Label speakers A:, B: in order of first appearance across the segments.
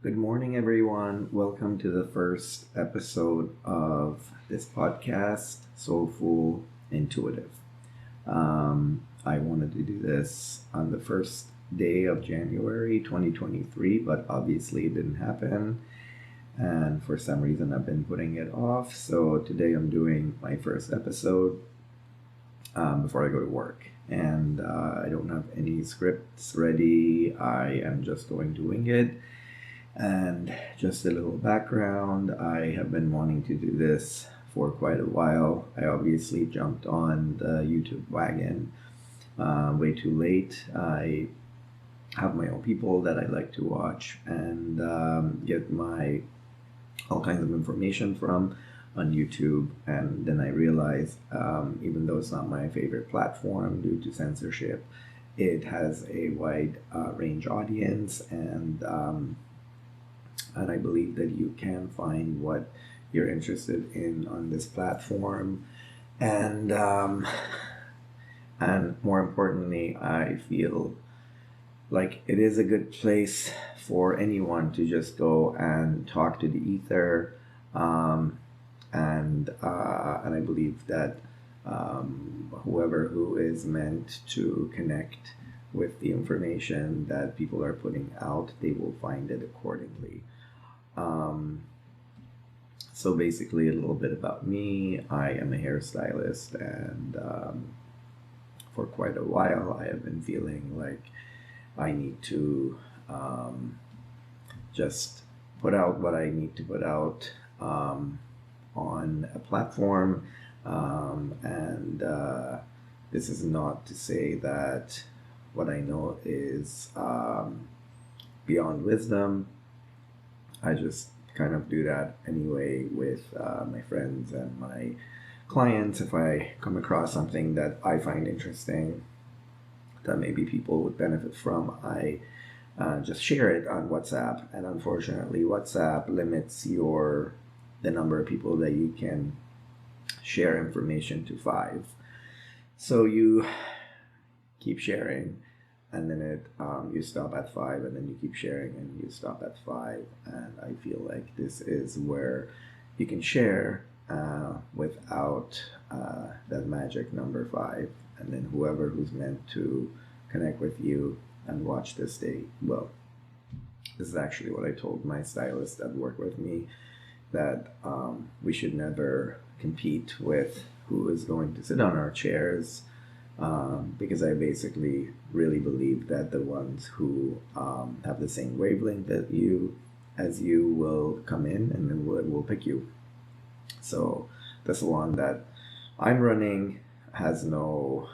A: Good morning, everyone. Welcome to the first episode of this podcast, Soulful Intuitive. I wanted to do this on the first day of January 2023, but obviously it didn't happen. And for some reason, I've been putting it off. So today I'm doing my first episode before I go to work. And I don't have any scripts ready. I am just going to wing it. And just a little background, I have been wanting to do this for quite a while. I obviously jumped on the YouTube wagon way too late. I have my own people that I like to watch and get my all kinds of information from on YouTube. And then I realized, even though it's not my favorite platform due to censorship, it has a wide range audience, and I believe that you can find what you're interested in on this platform. And more importantly, I feel like it is a good place for anyone to just go and talk to the ether. And I believe that whoever who is meant to connect with the information that people are putting out, they will find it accordingly. Um, so basically, a little bit about me. I am a hairstylist, and for quite a while, I have been feeling like I need to just put out what I need to put out on a platform. And this is not to say that what I know is beyond wisdom. I just kind of do that anyway with my friends and my clients. If I come across something that I find interesting that maybe people would benefit from, I just share it on WhatsApp. And unfortunately, WhatsApp limits the number of people that you can share information to 5. So you keep sharing, and then you stop at 5, and then you keep sharing and you stop at 5. And I feel like this is where you can share without that magic number 5, and then whoever who's meant to connect with you and watch this day, well, this is actually what I told my stylist that worked with me, that we should never compete with who is going to sit on our chairs, because I basically really believe that the ones who have the same wavelength as you will come in, and then we'll pick you. So the salon that I'm running has no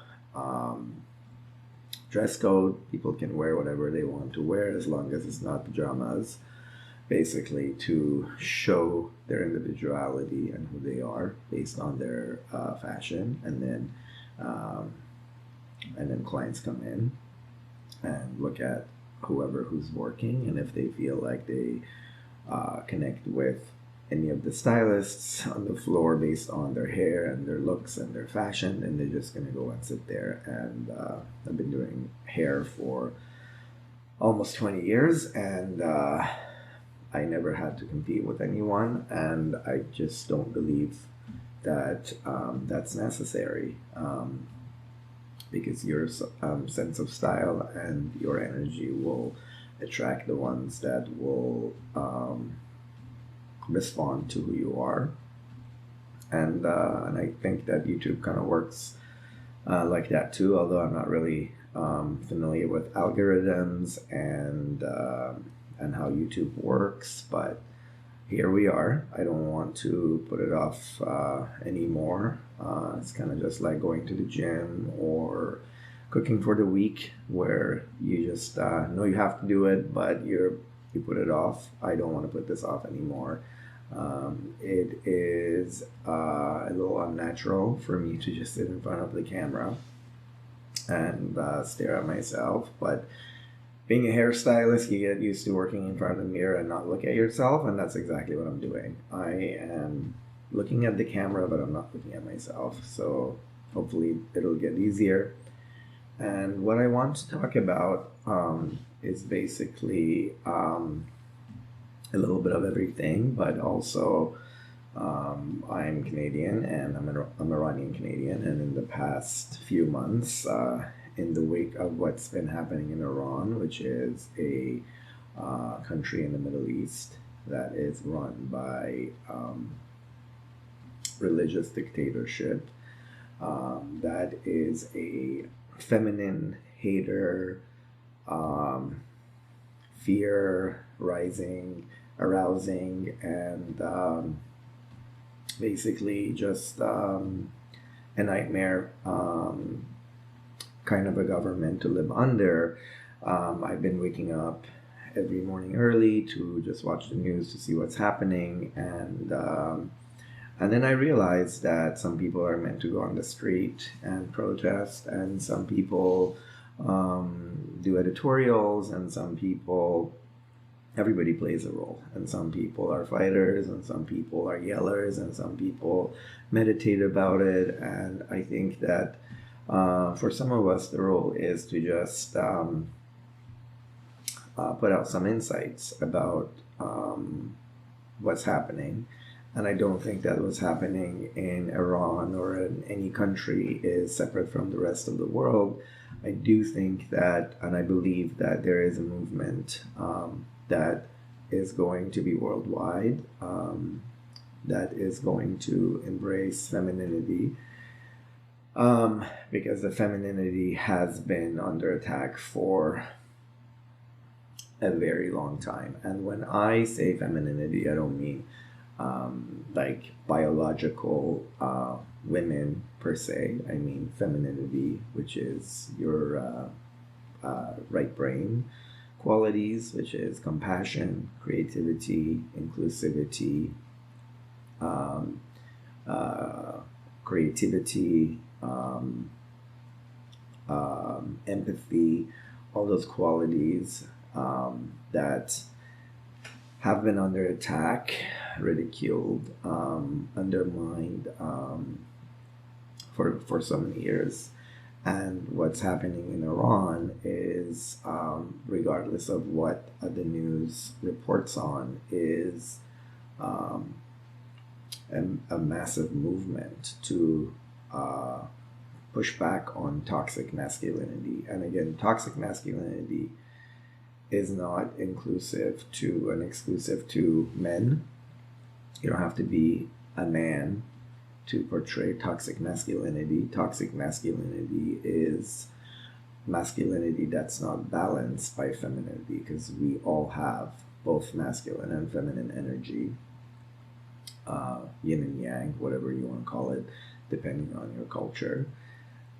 A: dress code. People can wear whatever they want to wear as long as it's not pajamas, basically to show their individuality and who they are based on their fashion. And then clients come in and look at whoever who's working, and if they feel like they connect with any of the stylists on the floor based on their hair and their looks and their fashion, then they're just going to go and sit there. And I've been doing hair for almost 20 years, and I never had to compete with anyone, and I just don't believe that that's necessary, because your sense of style and your energy will attract the ones that will respond to who you are. And I think that YouTube kind of works like that too, although I'm not really familiar with algorithms and how YouTube works, but here we are. I don't want to put it off anymore. It's kind of just like going to the gym or cooking for the week, where you just know you have to do it, but you put it off. I don't want to put this off anymore. It is a little unnatural for me to just sit in front of the camera and stare at myself, but being a hairstylist, you get used to working in front of the mirror and not look at yourself, and that's exactly what I'm doing. I am looking at the camera, but I'm not looking at myself. So hopefully it'll get easier. And what I want to talk about is basically a little bit of everything, but also I'm Canadian and I'm Iranian Canadian, and in the past few months, in the wake of what's been happening in Iran, which is a country in the Middle East that is run by religious dictatorship, that is a feminine hater, fear rising, arousing, and basically just a nightmare kind of a government to live under. I've been waking up every morning early to just watch the news to see what's happening, and then I realized that some people are meant to go on the street and protest, and some people do editorials, and some people, everybody plays a role, and some people are fighters, and some people are yellers, and some people meditate about it. And I think that for some of us, the role is to just put out some insights about what's happening. And I don't think that what's happening in Iran or in any country is separate from the rest of the world. I do think that, and I believe that there is a movement that is going to be worldwide, that is going to embrace femininity, because the femininity has been under attack for a very long time. And when I say femininity, I don't mean like biological women per se. I mean femininity, which is your right brain qualities, which is compassion, creativity, inclusivity, empathy, all those qualities that have been under attack, ridiculed, undermined for so many years. And what's happening in Iran is, regardless of what the news reports on, is a massive movement to push back on toxic masculinity. And again, toxic masculinity is not inclusive to and exclusive to men. You don't have to be a man to portray toxic masculinity. Toxic masculinity is masculinity that's not balanced by femininity, because we all have both masculine and feminine energy, yin and yang, whatever you want to call it, depending on your culture.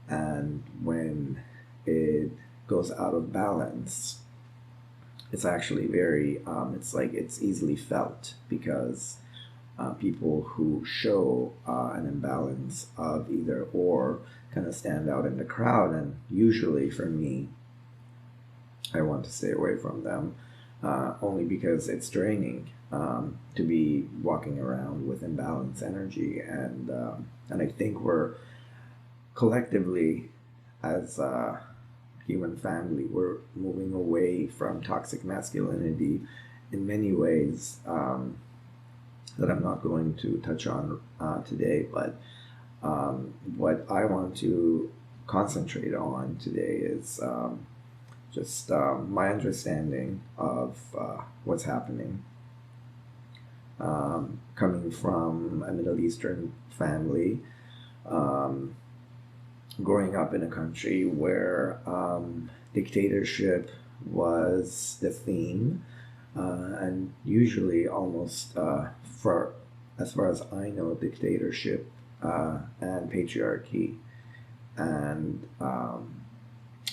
A: And when it goes out of balance, it's actually very, it's easily felt, because people who show an imbalance of either or kind of stand out in the crowd. And usually for me, I want to stay away from them, only because it's draining to be walking around with imbalanced energy. And I think we're collectively, as human family, we're moving away from toxic masculinity in many ways that I'm not going to touch on today. But what I want to concentrate on today is just my understanding of what's happening, coming from a Middle Eastern family, growing up in a country where dictatorship was the theme, and usually almost, for as far as I know, dictatorship and patriarchy and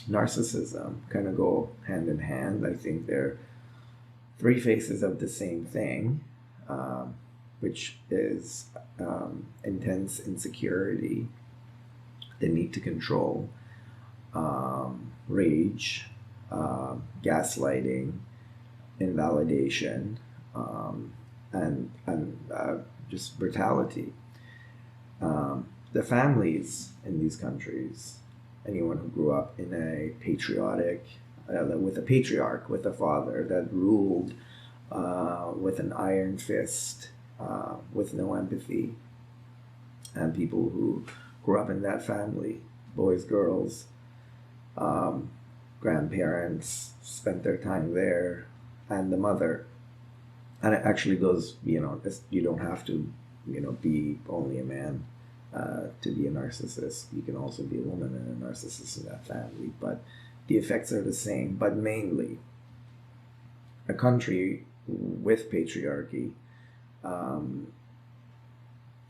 A: narcissism kind of go hand in hand. I think they're three faces of the same thing, which is intense insecurity, the need to control, rage, gaslighting, invalidation, and just brutality. The families in these countries, anyone who grew up in a patriotic, with a patriarch, with a father that ruled with an iron fist, with no empathy. And people who grew up in that family, boys, girls, grandparents, spent their time there, and the mother. And it actually goes, you don't have to, be only a man to be a narcissist. You can also be a woman and a narcissist in that family, but the effects are the same. But mainly, a country with patriarchy,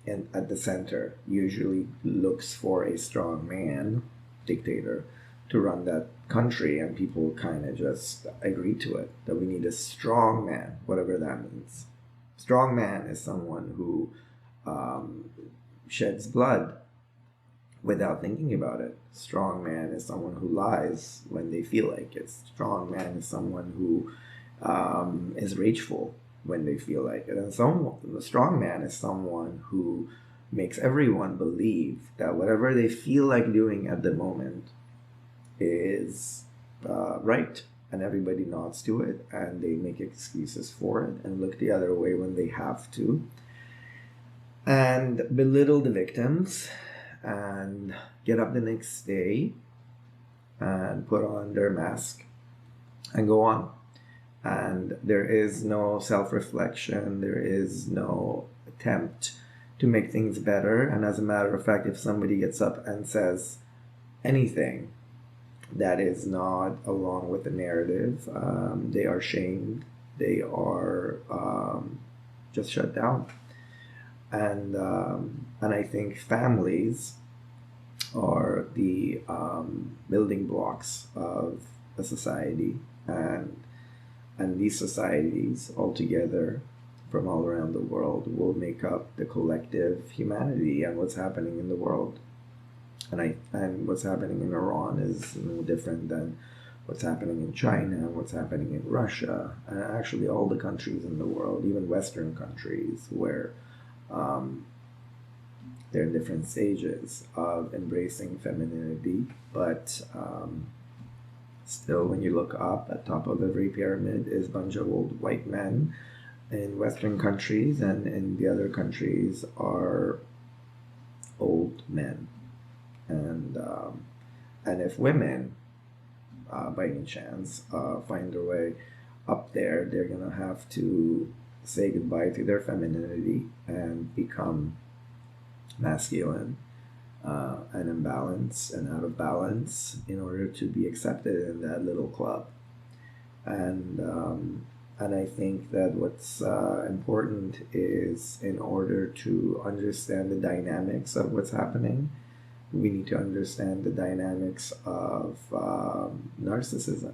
A: and at the center usually looks for a strong man, dictator, to run that country, and people kind of just agree to it, that we need a strong man, whatever that means. Strong man is someone who sheds blood without thinking about it. Strong man is someone who lies when they feel like it. Strong man is someone who is rageful when they feel like it. And the strong man is someone who makes everyone believe that whatever they feel like doing at the moment is right, and everybody nods to it, and they make excuses for it and look the other way when they have to, and belittle the victims, and get up the next day and put on their mask and go on. And there is no self-reflection, there is no attempt to make things better. And as a matter of fact, if somebody gets up and says anything that is not along with the narrative, they are shamed, they are just shut down. And I think families are the building blocks of a society, and these societies altogether from all around the world will make up the collective humanity and what's happening in the world. And what's happening in Iran is no different than what's happening in China, what's happening in Russia, and actually all the countries in the world, even Western countries, where they're in different stages of embracing femininity, but still, when you look up, at top of every pyramid is a bunch of old white men in Western countries, and in the other countries are old men. And if women, by any chance, find their way up there, they're going to have to say goodbye to their femininity and become masculine and imbalanced and out of balance in order to be accepted in that little club. And I think that what's important is, in order to understand the dynamics of what's happening, we need to understand the dynamics of narcissism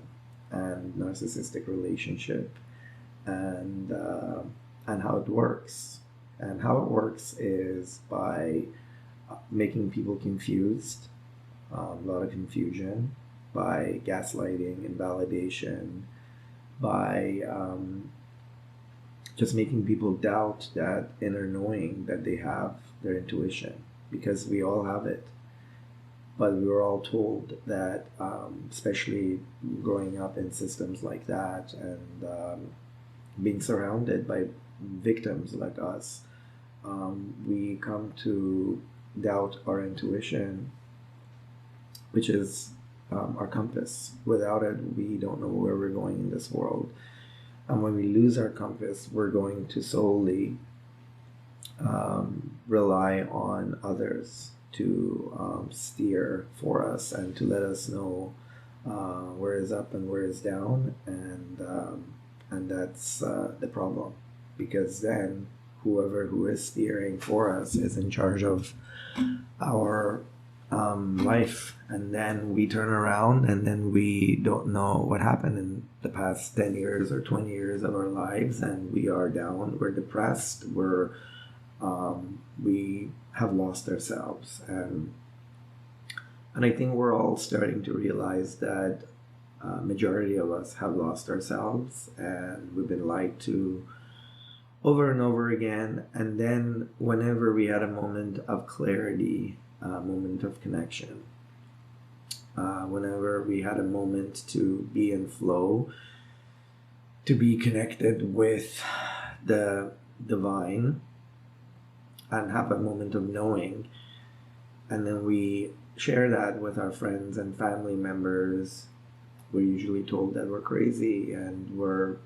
A: and narcissistic relationship, and how it works. And how it works is by making people confused, a lot of confusion, by gaslighting, invalidation, by just making people doubt that inner knowing that they have, their intuition, because we all have it. But we were all told that, especially growing up in systems like that, and being surrounded by victims like us, we come to doubt our intuition, which is our compass. Without it, we don't know where we're going in this world. And when we lose our compass, we're going to solely rely on others to steer for us and to let us know where is up and where is down, and that's the problem, because then who is steering for us is in charge of our life, and then we turn around and then we don't know what happened in the past 10 years or 20 years of our lives, and we are down, we're depressed, we have lost ourselves. And I think we're all starting to realize that majority of us have lost ourselves, and we've been lied to over and over again. And then whenever we had a moment of clarity, a moment of connection, whenever we had a moment to be in flow, to be connected with the divine and have a moment of knowing, and then we share that with our friends and family members. We're usually told that we're crazy and we're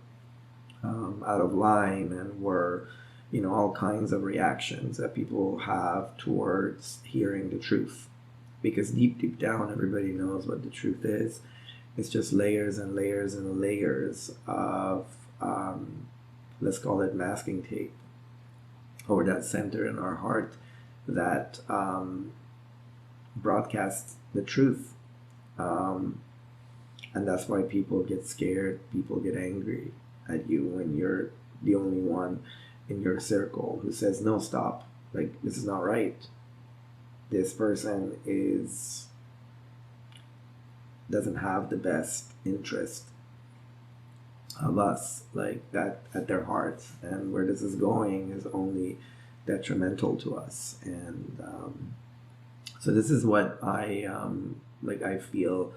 A: out of line, and we're, all kinds of reactions that people have towards hearing the truth. Because deep down, everybody knows what the truth is. It's just layers and layers and layers of, let's call it masking tape, over that center in our heart that broadcasts the truth. And that's why people get scared, people get angry at you when you're the only one in your circle who says, no, stop. Like, this is not right. This person doesn't have the best interest of us, like that, at their hearts, and where this is going is only detrimental to us. And so this is what I feel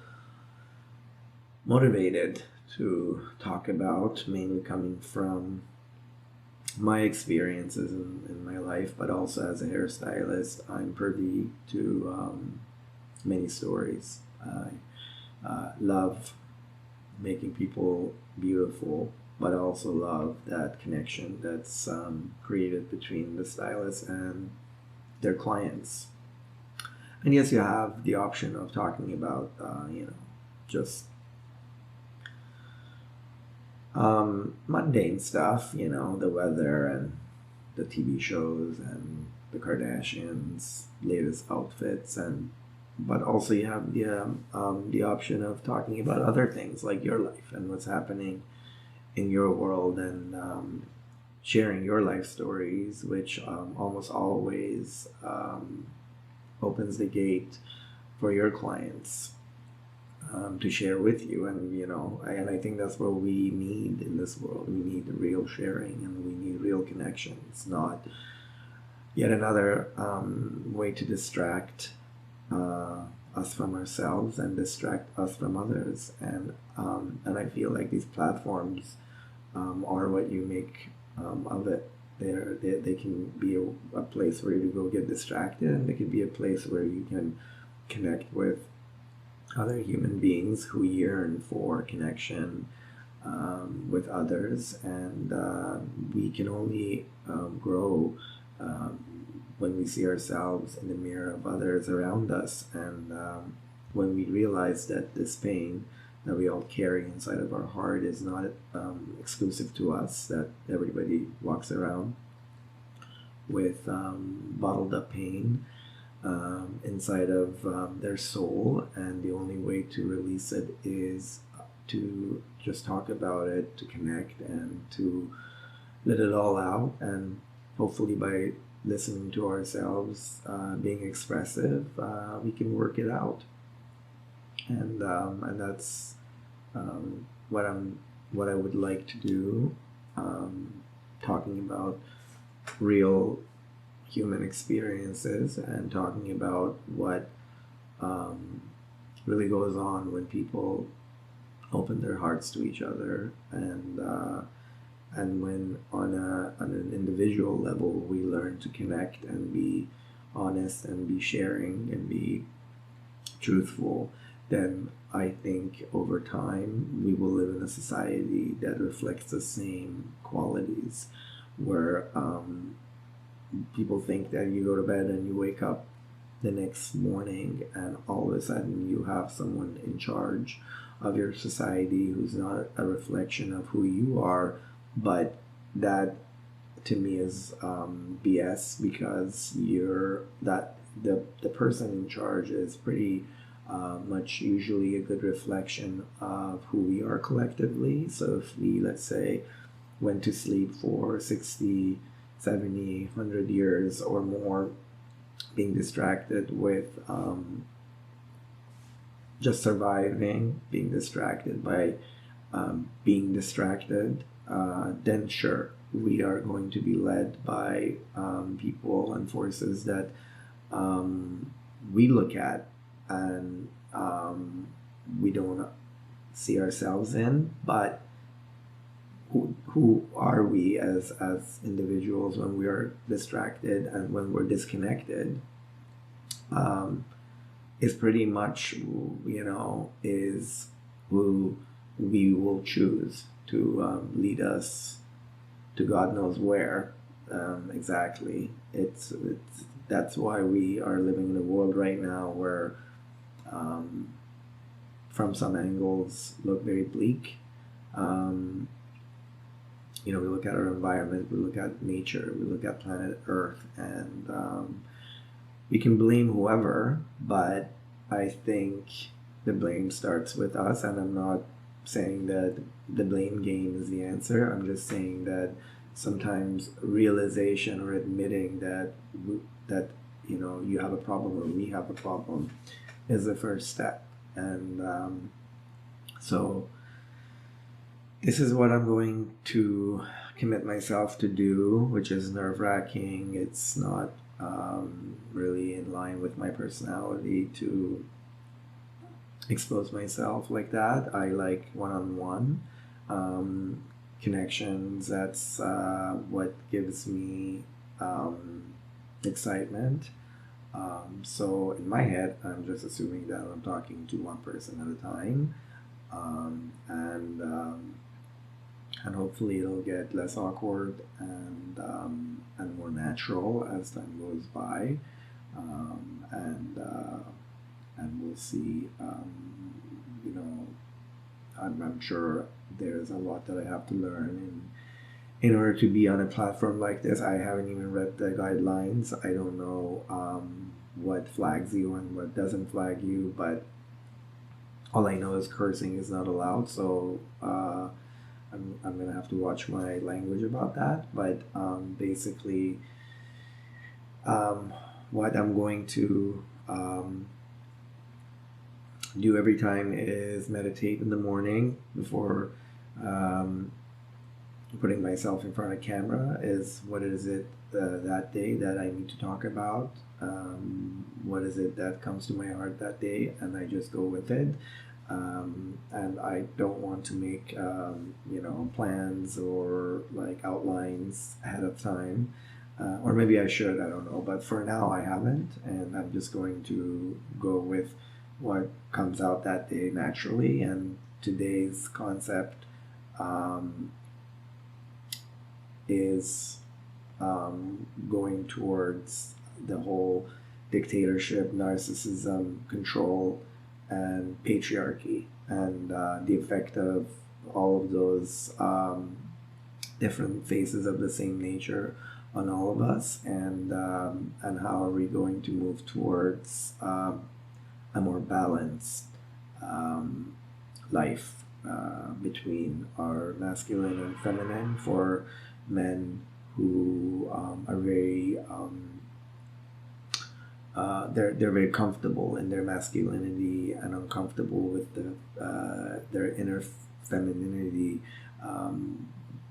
A: motivated to talk about, mainly coming from my experiences in my life, but also as a hairstylist, I'm privy to many stories. I love making people beautiful, but I also love that connection that's created between the stylist and their clients. And yes, you have the option of talking about, just mundane stuff, the weather and the TV shows and the Kardashians' latest outfits, but also you have the option of talking about other things like your life and what's happening in your world, and sharing your life stories, which almost always opens the gate for your clients to share with you. And I think that's what we need in this world. We need real sharing, and we need real connections, not yet another way to distract us from ourselves and distract us from others. And I feel like these platforms are what you make of it. They can be a place where you go get distracted, and they can be a place where you can connect with other human beings who yearn for connection with others. And we can only grow when we see ourselves in the mirror of others around us, and when we realize that this pain that we all carry inside of our heart is not exclusive to us, that everybody walks around with bottled up pain inside of their soul, and the only way to release it is to just talk about it, to connect, and to let it all out. And hopefully by listening to ourselves, being expressive, we can work it out. And that's what I would like to do, talking about real human experiences, and talking about what really goes on when people open their hearts to each other, and when on an individual level we learn to connect and be honest and be sharing and be truthful, then I think over time we will live in a society that reflects the same qualities, where people think that you go to bed and you wake up the next morning and all of a sudden you have someone in charge of your society who's not a reflection of who you are. But that to me is BS, because the person in charge is pretty much usually a good reflection of who we are collectively. So if we, let's say, went to sleep for 60, 70, 100 years or more, being distracted with just surviving, being distracted by being distracted, then sure, we are going to be led by people and forces that we look at and we don't see ourselves in. But who are we as individuals when we are distracted and when we're disconnected, is pretty much, is who we will choose to lead us to God knows where. Exactly. It's that's why we are living in a world right now where, from some angles, look very bleak. We look at our environment, we look at nature, we look at planet Earth, and we can blame whoever, but I think the blame starts with us. And I'm not saying that the blame game is the answer. I'm just saying that sometimes realization or admitting that you have a problem or we have a problem is the first step. And so this is what I'm going to commit myself to do, which is nerve-wracking. It's not really in line with my personality to expose myself like that. I like one-on-one connections. That's what gives me excitement. So in my head, I'm just assuming that I'm talking to one person at a time, and hopefully it'll get less awkward and more natural as time goes by, and we'll see. I'm sure there's a lot that I have to learn in order to be on a platform like this. I haven't even read the guidelines. I don't know what flags you and what doesn't flag you, but all I know is cursing is not allowed. So I'm gonna have to watch my language about that. But basically, what I'm going to do every time is meditate in the morning before putting myself in front of camera. Is what is it that day that I need to talk about? What is it that comes to my heart that day, and I just go with it. And I don't want to make plans or like outlines ahead of time, or maybe I should, I don't know, but for now I haven't, and I'm just going to go with what comes out that day naturally. And today's concept is going towards the whole dictatorship, narcissism, control, and patriarchy, and the effect of all of those different faces of the same nature on all of us, and how are we going to move towards a more balanced life between our masculine and feminine, for men who are very they're very comfortable in their masculinity and uncomfortable with their inner femininity.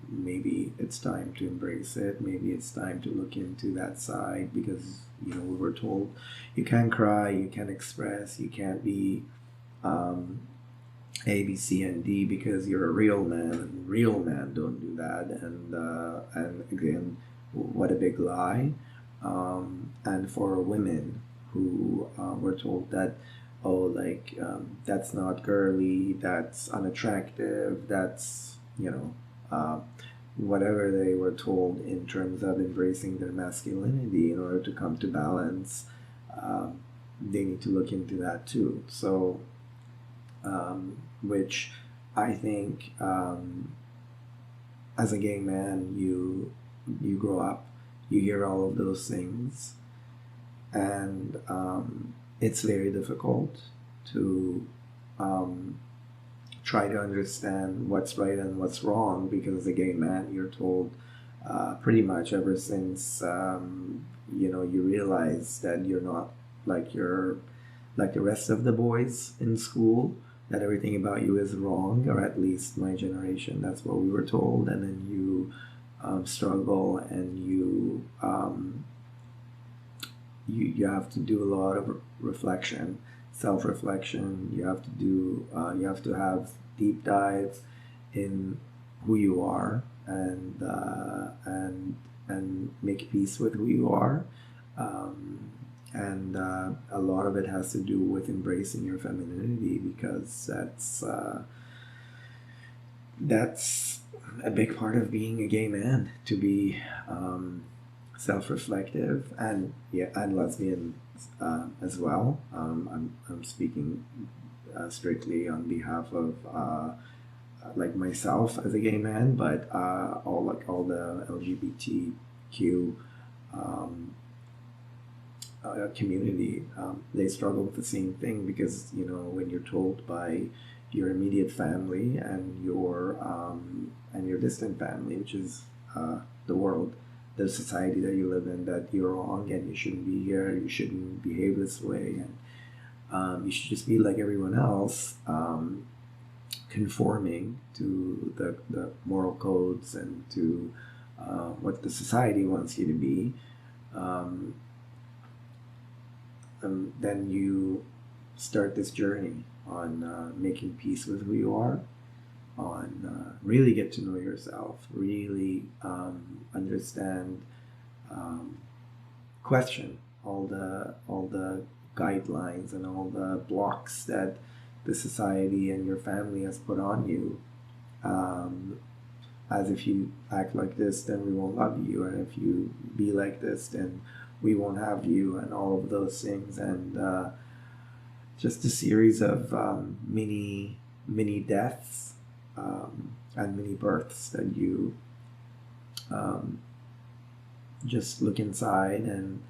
A: Maybe it's time to embrace it. Maybe it's time to look into that side, because we were told you can't cry, you can't express, you can't be A, B, C, and D because you're a real man, and real men don't do that. And again, what a big lie. And for women who were told that, that's not girly, that's unattractive, that's whatever they were told in terms of embracing their masculinity in order to come to balance, they need to look into that too. So which I think, as a gay man, you grow up, you hear all of those things, and it's very difficult to try to understand what's right and what's wrong, because as a gay man, you're told pretty much ever since you realize that you're not like the rest of the boys in school, that everything about you is wrong, or at least my generation, that's what we were told. And then you struggle, and you have to do a lot of reflection, self-reflection. You have to have deep dive in who you are, and make peace with who you are. Um, and a lot of it has to do with embracing your femininity, because that's a big part of being a gay man, to be self-reflective, and yeah, and lesbian as well. I'm speaking strictly on behalf of like myself as a gay man, but all the LGBTQ um, community, they struggle with the same thing, because when you're told by your immediate family and your distant family, which is the world, the society that you live in, that you're wrong and you shouldn't be here, you shouldn't behave this way, and you should just be like everyone else, conforming to the moral codes and to what the society wants you to be. Um, and then you start this journey on making peace with who you are, on really get to know yourself, really understand, um, question all the guidelines and all the blocks that the society and your family has put on you. Um, as if you act like this, then we won't love you, and if you be like this, then we won't have you, and all of those things, and just a series of mini deaths, and mini births, that you um, just look inside and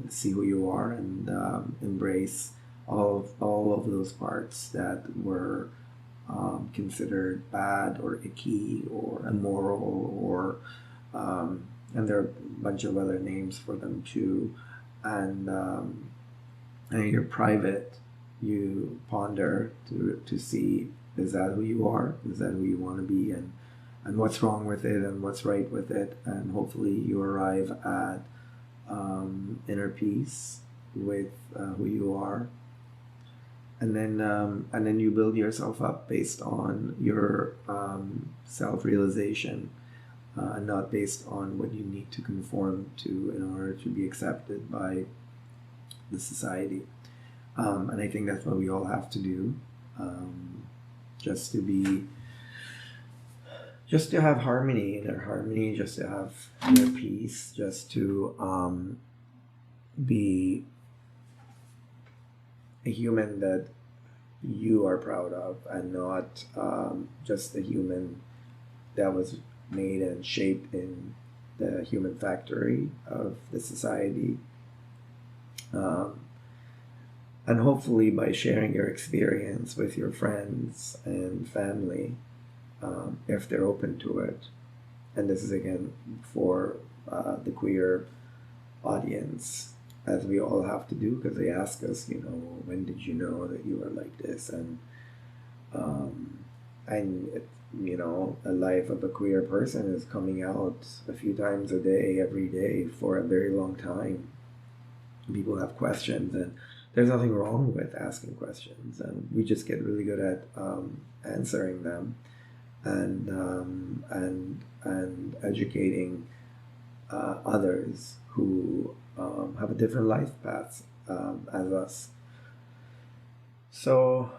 A: see who you are, and embrace all of those parts that were considered bad or icky or immoral, or and there are a bunch of other names for them too. And you're private, you ponder to see, is that who you are, is that who you want to be, and what's wrong with it and what's right with it, and hopefully you arrive at inner peace with who you are, and then you build yourself up based on your self-realization, and not based on what you need to conform to in order to be accepted by the society. And I think that's what we all have to do, just to be, just to have harmony, inner harmony, just to have inner peace, just to be a human that you are proud of, and not just a human that was made and shaped in the human factory of the society. Um, and hopefully, by sharing your experience with your friends and family, if they're open to it, and this is again for the queer audience, as we all have to do, because they ask us, when did you know that you were like this? Um, and a life of a queer person is coming out a few times a day, every day, for a very long time. People have questions, and there's nothing wrong with asking questions, and we just get really good at answering them, and educating others who have a different life path as us. So,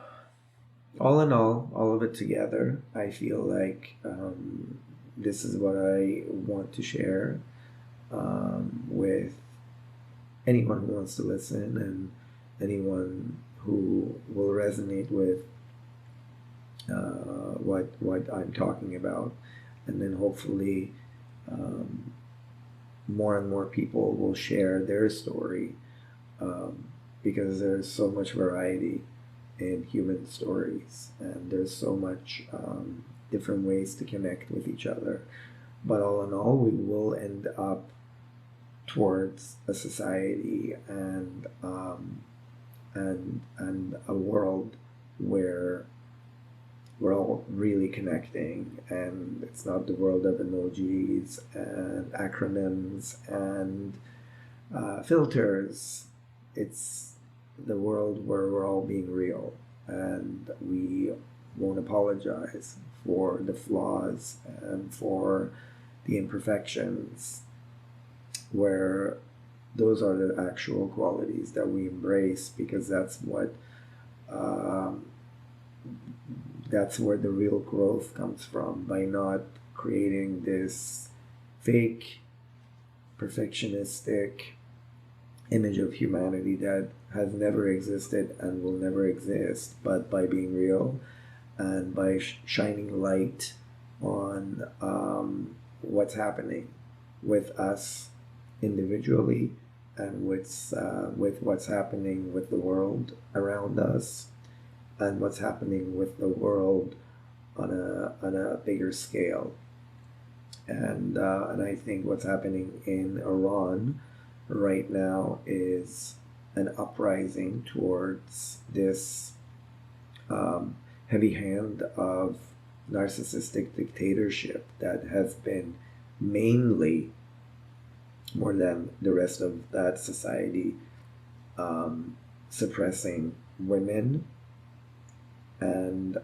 A: all in all of it together, I feel like this is what I want to share with anyone who wants to listen, and anyone who will resonate with what I'm talking about, and then hopefully more and more people will share their story, because there's so much variety in human stories, and there's so much different ways to connect with each other. But all in all, we will end up towards a society and a world where we're all really connecting, and it's not the world of emojis and acronyms and filters. It's the world where we're all being real, and we won't apologize for the flaws and for the imperfections, where those are the actual qualities that we embrace, because um, that's where the real growth comes from, by not creating this fake perfectionistic image of humanity that has never existed and will never exist, but by being real and by shining light on what's happening with us individually, and with what's happening with the world around us, and what's happening with the world on a bigger scale. And I think what's happening in Iran right now is an uprising towards this heavy hand of narcissistic dictatorship that has been mainly, more than the rest of that society, suppressing women and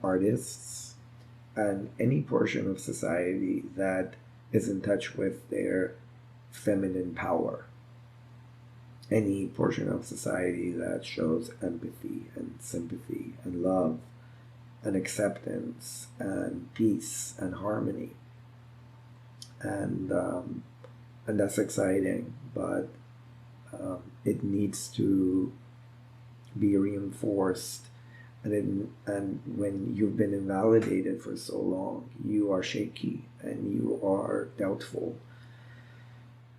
A: artists and any portion of society that is in touch with their feminine power. Any portion of society that shows empathy and sympathy and love and acceptance and peace and harmony. And that's exciting, but it needs to be reinforced. And when you've been invalidated for so long, you are shaky and you are doubtful.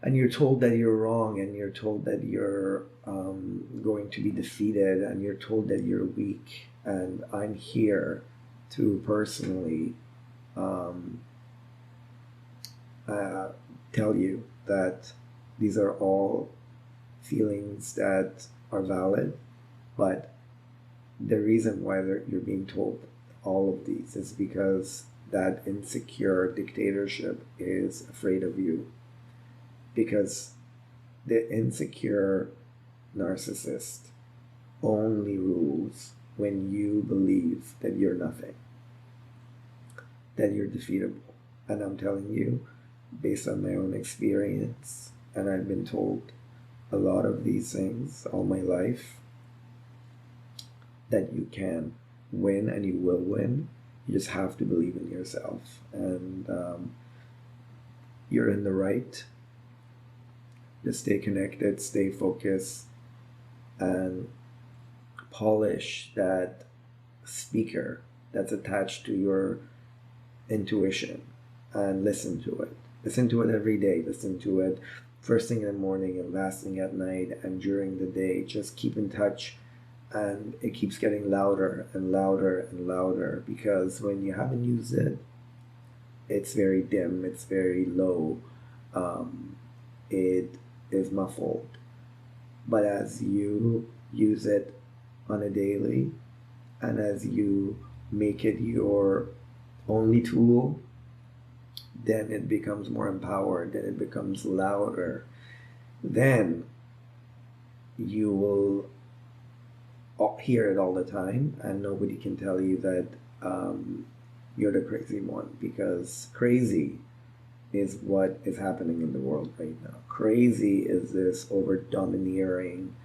A: And you're told that you're wrong, and you're told that you're going to be defeated, and you're told that you're weak. And I'm here to personally tell you that these are all feelings that are valid, but the reason why you're being told all of these is because that insecure dictatorship is afraid of you. Because the insecure narcissist only rules when you believe that you're nothing, that you're defeatable. And I'm telling you, based on my own experience, and I've been told a lot of these things all my life, that you can win and you will win. You just have to believe in yourself. And you're in the right. Just stay connected, stay focused, and polish that speaker that's attached to your intuition, and listen to it. Listen to it every day. Listen to it first thing in the morning and last thing at night and during the day. Just keep in touch, and it keeps getting louder and louder and louder, because when you haven't used it, it's very dim, it's very low, it is muffled. But as you use it on a daily, and as you make it your only tool, then it becomes more empowered, then it becomes louder. Then you will hear it all the time, and nobody can tell you that you're the crazy one, because crazy is what is happening in the world right now. Crazy is this over domineering,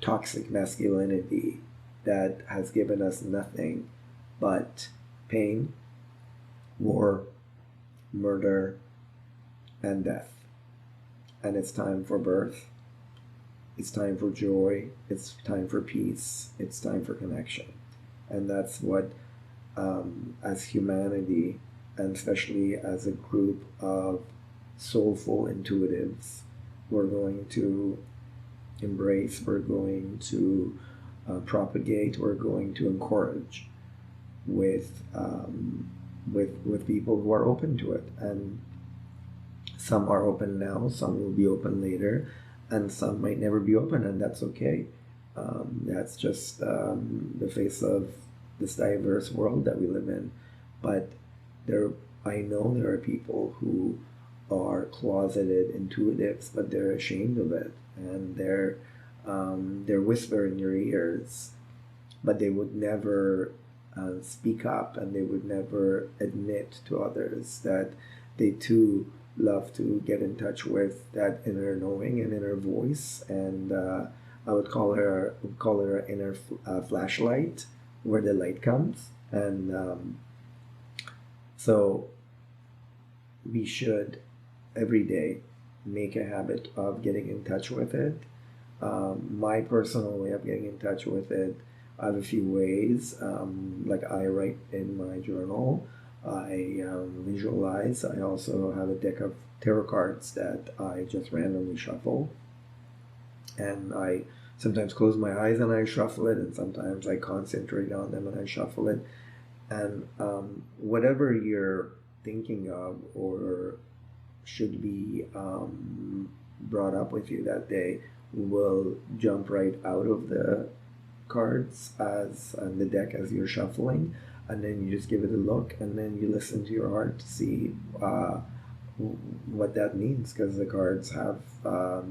A: toxic masculinity that has given us nothing but pain, war, murder, and death. And it's time for birth. It's time for joy. It's time for peace. It's time for connection. And that's what, as humanity, and especially as a group of soulful intuitives, we're going to embrace, we're going to propagate, we're going to encourage with people who are open to it. And some are open now, some will be open later, and some might never be open, and that's okay. That's just the face of this diverse world that we live in. But I know there are people who are closeted intuitives, but they're ashamed of it, and they're whisper in your ears, but they would never speak up, and they would never admit to others that they too love to get in touch with that inner knowing and inner voice. And I would call her inner flashlight, where the light comes. And so we should every day make a habit of getting in touch with it. My personal way of getting in touch with it, I have a few ways. Like I write in my journal, I visualize. I also have a deck of tarot cards that I just randomly shuffle. And I sometimes close my eyes and I shuffle it, and sometimes I concentrate on them and I shuffle it. And whatever you're thinking of or should be brought up with you that day will jump right out of the cards as the deck as you're shuffling, and then you just give it a look, and then you listen to your heart to see what that means, because the cards have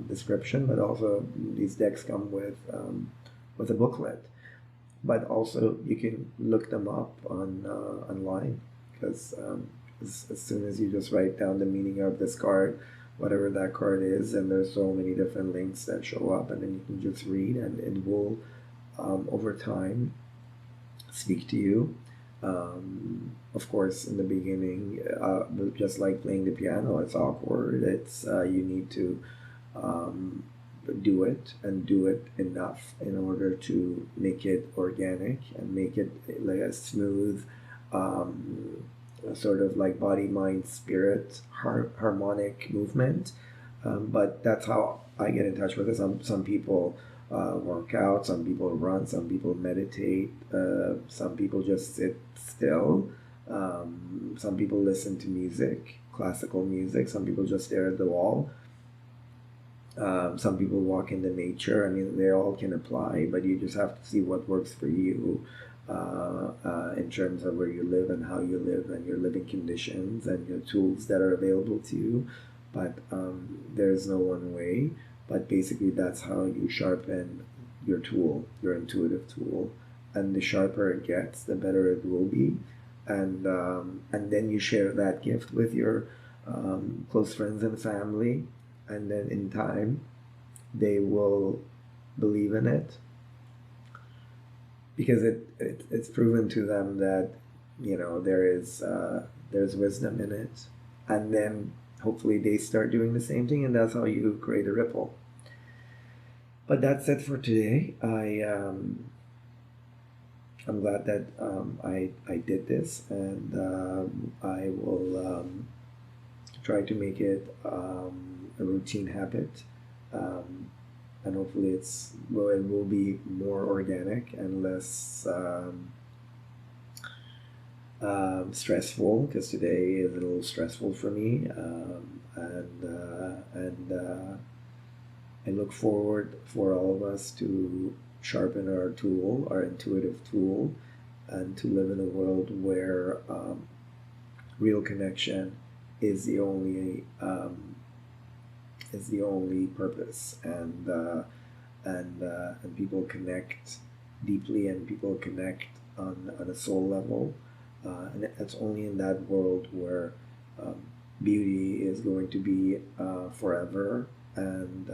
A: description, but also these decks come with a booklet. But also you can look them up on online, because as soon as you just write down the meaning of this card, whatever that card is, and there's so many different links that show up, and then you can just read, and it will over time speak to you. Of course, in the beginning, just like playing the piano, it's awkward. It's you need to do it and do it enough in order to make it organic and make it like a smooth, sort of like body, mind, spirit, harmonic movement. But that's how I get in touch with it. Some people work out, some people run, some people meditate, some people just sit still, some people listen to music, classical music, some people just stare at the wall, some people walk in the nature. I mean, they all can apply, but you just have to see what works for you in terms of where you live and how you live and your living conditions and your tools that are available to you. But there's no one way. But basically, that's how you sharpen your tool, your intuitive tool. And the sharper it gets, the better it will be. And then you share that gift with your close friends and family. And then in time, they will believe in it, because it's proven to them that there's wisdom in it. And then hopefully they start doing the same thing, and that's how you create a ripple. But that's it for today. I'm glad that I did this, and I will try to make it a routine habit, and hopefully it will be more organic and less stressful, because today is a little stressful for me, and I look forward for all of us to sharpen our tool, our intuitive tool, and to live in a world where real connection is the only purpose, and people connect deeply, and people connect on a soul level, and it's only in that world where beauty is going to be forever, and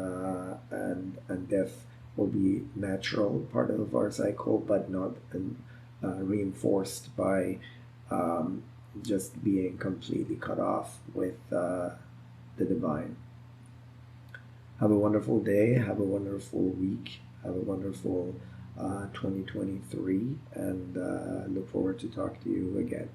A: death will be natural part of our cycle, but not reinforced by just being completely cut off with the divine. Have a wonderful day, have a wonderful week, have a wonderful 2023, and look forward to talk to you again.